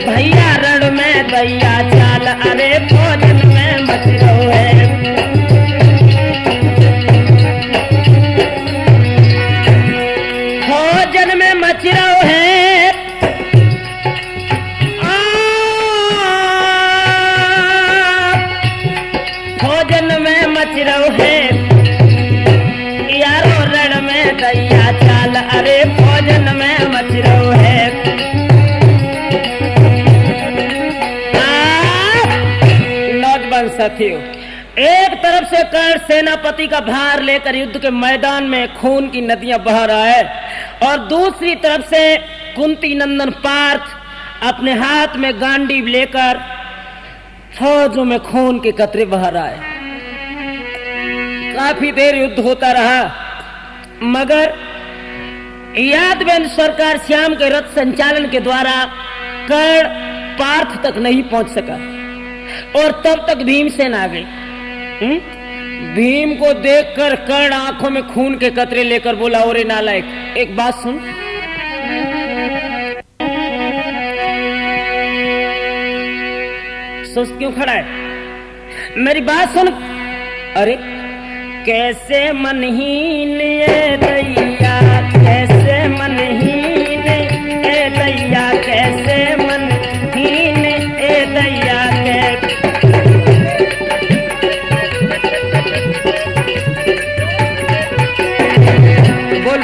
भैया रण में दैया चाल, अरे भोजन में मचलो है। भोजन में मच रहो है, भोजन में मच रहो है। यारो रण में दैया चाल, अरे भोजन में मच रहो है। साथियों, एक तरफ से कर्ण सेनापति का भार लेकर युद्ध के मैदान में खून की नदियां बह रहा है और दूसरी तरफ से कुंती नंदन पार्थ अपने हाथ में गांडीव लेकर फौजों में खून के कतरे बहा रहा है। काफी देर युद्ध होता रहा मगर यादवेंद्र सरकार श्याम के रथ संचालन के द्वारा कर्ण पार्थ तक नहीं पहुंच सका और तब तक भीमसेन आ गई। भीम को देखकर कर्ण आंखों में खून के कतरे लेकर बोला, ओरे नालायक, एक बात सुन। सुस्त क्यों खड़ा है? मेरी बात सुन। अरे कैसे मनहीन ये दैया, कैसे मनहीन ए दैया, कैसे मनहीन ए दैया के।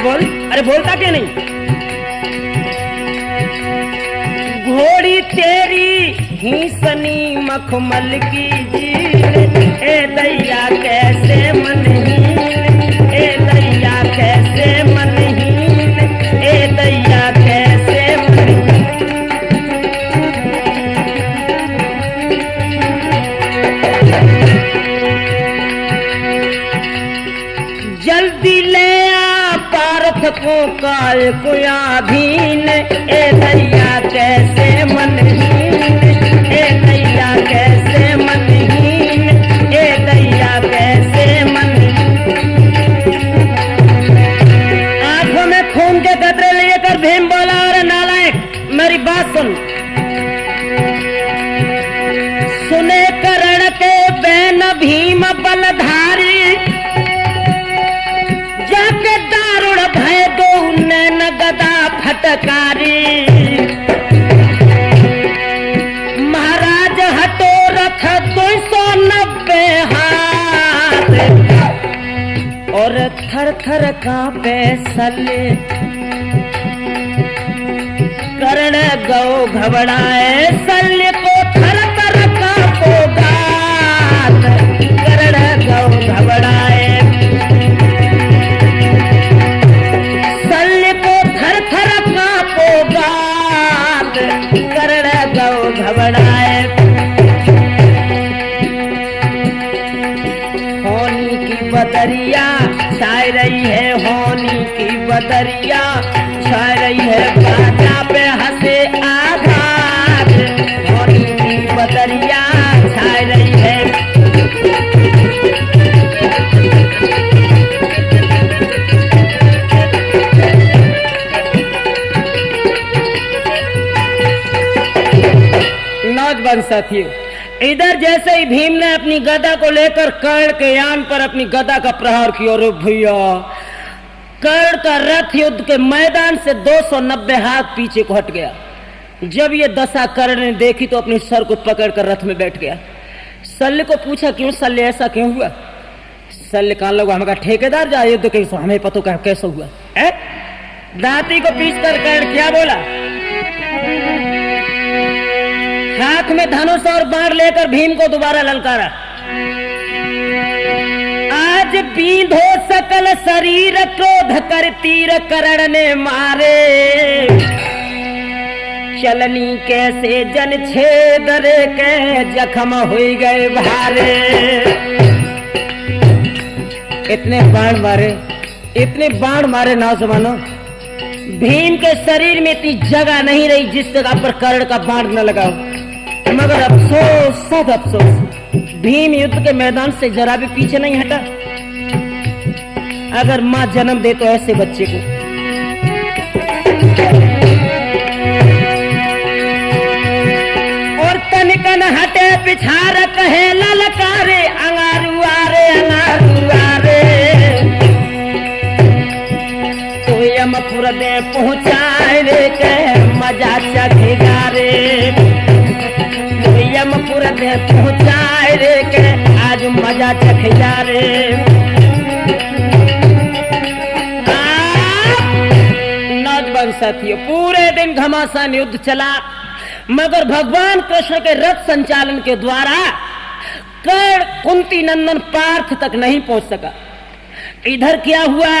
बोल, अरे बोलता क्यों नहीं? घोड़ी तेरी ही सनी मखमल की जील ए दैया कैसे मनहीन ए दैया कैसे मनहीन ए दैया कैसे मनहीन। जल्दी ले आ पार्थ को काल को अधीन ए दैया कैसे मनहीन ए दैया कैसे मनहीन ए दैया कैसे मनहीन। आंखों में खून के कतरे लेकर भीम बोला, अरे नालायक, मेरी बात सुन। सुने कर्ण के बैन भीम बलधारी, जाके दारुण भय दो नैन गदा फटकारी। महाराज हटो रथ 290 हाथ और थर थर कांपे सले। कर्ण गौ घबराए शल्य को थर थर कांपोगा। कर्ण गौ घबराए कर्ण गौ घबराए। होनी की बदरिया छाई रही है, होनी की बदरिया छाई रही है, बाजा पे हंसे आघात। होनी की बदरिया छाई रही है। नौजवान साथियों, इधर जैसे ही भीम ने अपनी गदा को लेकर कर्ण के यान पर अपनी गदा का प्रहार किया, और भैया कर्ण का रथ युद्ध के मैदान से 290 हाथ पीछे को हट गया। जब ये दशा कर्ण ने देखी तो अपने सर को पकड़कर रथ में बैठ गया। शल्य को पूछा, क्यों शल्य, ऐसा क्यों हुआ? शल्य कहने लगा, हमारा ठेकेदार जा युद्ध कैसे, हमें पता का कैसे हुआ है? दांती को पीस कर कर्ण क्या बोला? हाथ में धनुष और बाण लेकर भीम को दोबारा ललकारा। आज बींधो सकल शरीर क्रोध कर तीर कर्ण ने मारे। चलनी कैसे जन छेद रे के जख्म हुई गए भारे। इतने बाण मारे, इतने बाण मारे नौजवानों, भीम के शरीर में इतनी जगह नहीं रही जिस जगह पर कर्ण का बाण न लगा। मगर अफसोस, सब अफसोस, भीम युद्ध के मैदान से जरा भी पीछे नहीं हटा। अगर मां जन्म दे तो ऐसे बच्चे को। और तनिकन हटे पिछाड़ कहे ललकारे, अंगारू आरे अंगारू आरे। तो यमपुर दे पहुंचाए रे के मजा चखेगा रे। यमपुर दे पहुंचाए रे के आज मजा चखेगा रे। नौजवान साथियों, पूरे दिन घमासान युद्ध चला मगर भगवान कृष्ण के रथ संचालन के द्वारा कर्ण कुंती नंदन पार्थ तक नहीं पहुंच सका। इधर क्या हुआ,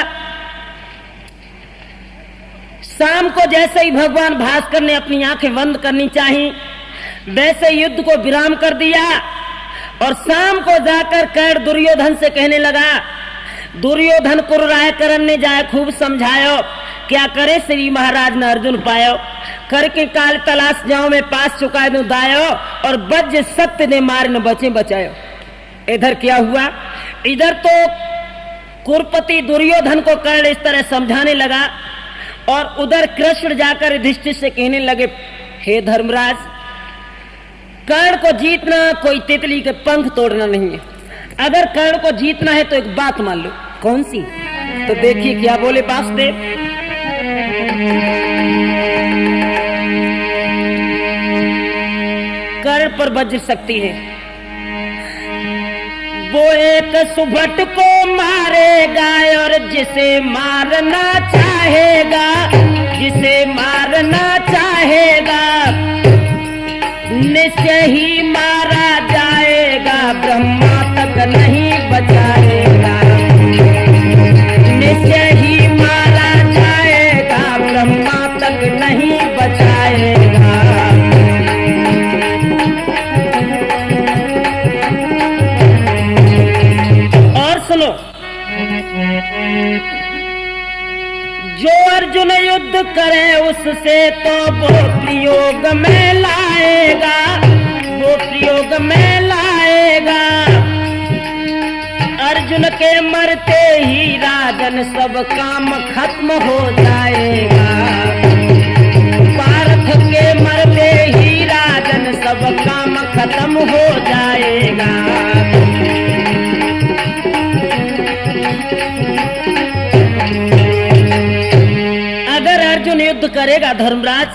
शाम को जैसे ही भगवान भास्कर ने अपनी आंखें बंद करनी चाहिए, वैसे युद्ध को विराम कर दिया और शाम को जाकर कर्ण दुर्योधन से कहने लगा, दुर्योधन कुर्राय करने जाए, खूब समझायो, क्या करे श्री महाराज न अर्जुन पायो, करके काल तलाश जाओ में पास चुका दूं दायो, और वज्र सत्य ने मार न बचे बचायो। इधर क्या हुआ, इधर तो कुरपति दुर्योधन को कर्ण इस तरह समझाने लगा और उधर कृष्ण जाकर युधिष्ठिर से कहने लगे, हे धर्मराज, कर्ण को जीतना कोई तितली के पंख तोड़ना नहीं है। अगर कर्ण को जीतना है तो एक बात मान लो। कौन सी? तो देखिए क्या बोले वासुदेव, कर्ण पर वज्र शक्ति है, वो एक सुभट को मारेगा और जिसे मारना चाहेगा, जिसे मारना चाहेगा निश्चय ही मारा जाएगा, ब्रह्मा तक नहीं बचाएगा, निश्चय ही मारा जाएगा, ब्रह्मा तक नहीं बचाएगा। और सुनो, जो अर्जुन युद्ध करे उससे तो वो प्रयोग में लाएगा, वो प्रयोग में लाएगा। अर्जुन के मरते ही राजन सब काम खत्म हो जाएगा, पार्थ के मरते ही राजन सब काम खत्म हो जाएगा। अगर अर्जुन युद्ध करेगा धर्मराज,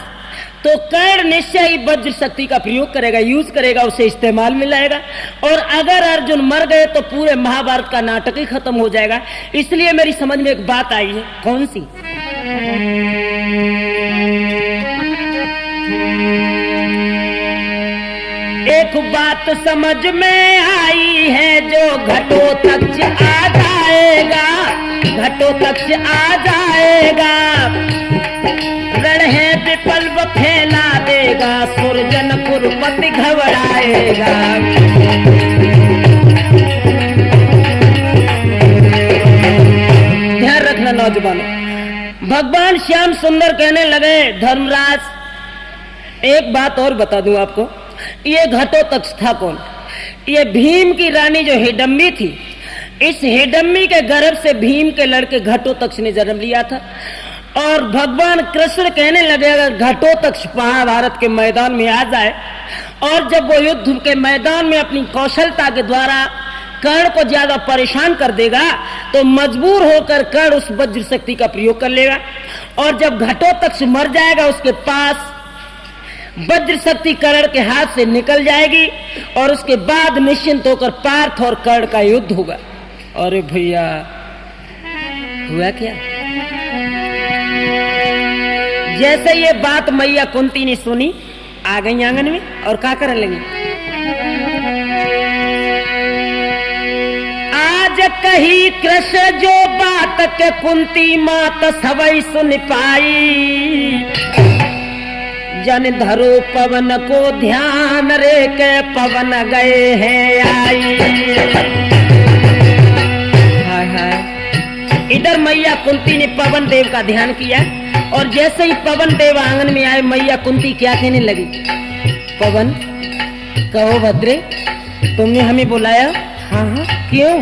तो कर्ण निश्चय ही वज्र शक्ति का प्रयोग करेगा, यूज करेगा, उसे इस्तेमाल में लाएगा। और अगर अर्जुन मर गए तो पूरे महाभारत का नाटक ही खत्म हो जाएगा। इसलिए मेरी समझ में एक बात आई है। कौन सी? एक बात समझ में आई है, जो घटों तक आ जाएगा, घटों तक आ जाएगा, रण है विकल्प फैला देगा, सुरजन कुरपति घबराएगा। ध्यान रखना नौजवानों, भगवान श्याम सुंदर कहने लगे, धर्मराज एक बात और बता दूं आपको, ये घटों तक था कौन? ये भीम की रानी जो हिडम्बी थी, इस हिडम्बी के गर्भ से भीम के लड़के घटों तक ने जन्म लिया था। और भगवान कृष्ण कहने लगे, अगर घटों तक महाभारत के मैदान में आ जाए और जब वो युद्ध के मैदान में अपनी कौशलता के द्वारा कर्ण को ज्यादा परेशान कर देगा, तो मजबूर होकर कर्ण उस वज्र शक्ति का प्रयोग कर लेगा। और जब घटों तक मर जाएगा, उसके पास वज्र शक्ति कर्ण के हाथ से निकल जाएगी और उसके बाद निश्चिंत होकर पार्थ और कर्ण का युद्ध होगा। अरे भैया, हुआ क्या? जैसे ये बात मैया कुंती ने सुनी, आ गई आंगन में और क्या करने लगी, आज कही कृष्ण जो बात के कुंती मात सवई सुन पाई, जन धरो पवन को ध्यान रे के पवन गए हैं आई। हाय हाय। इधर मैया कुंती ने पवन देव का ध्यान किया और जैसे ही पवन देव आंगन में आए, मैया कुंती क्या कहने लगी, पवन कहो भद्रे, तुमने हमें बुलाया? हाँ हाँ, क्यों?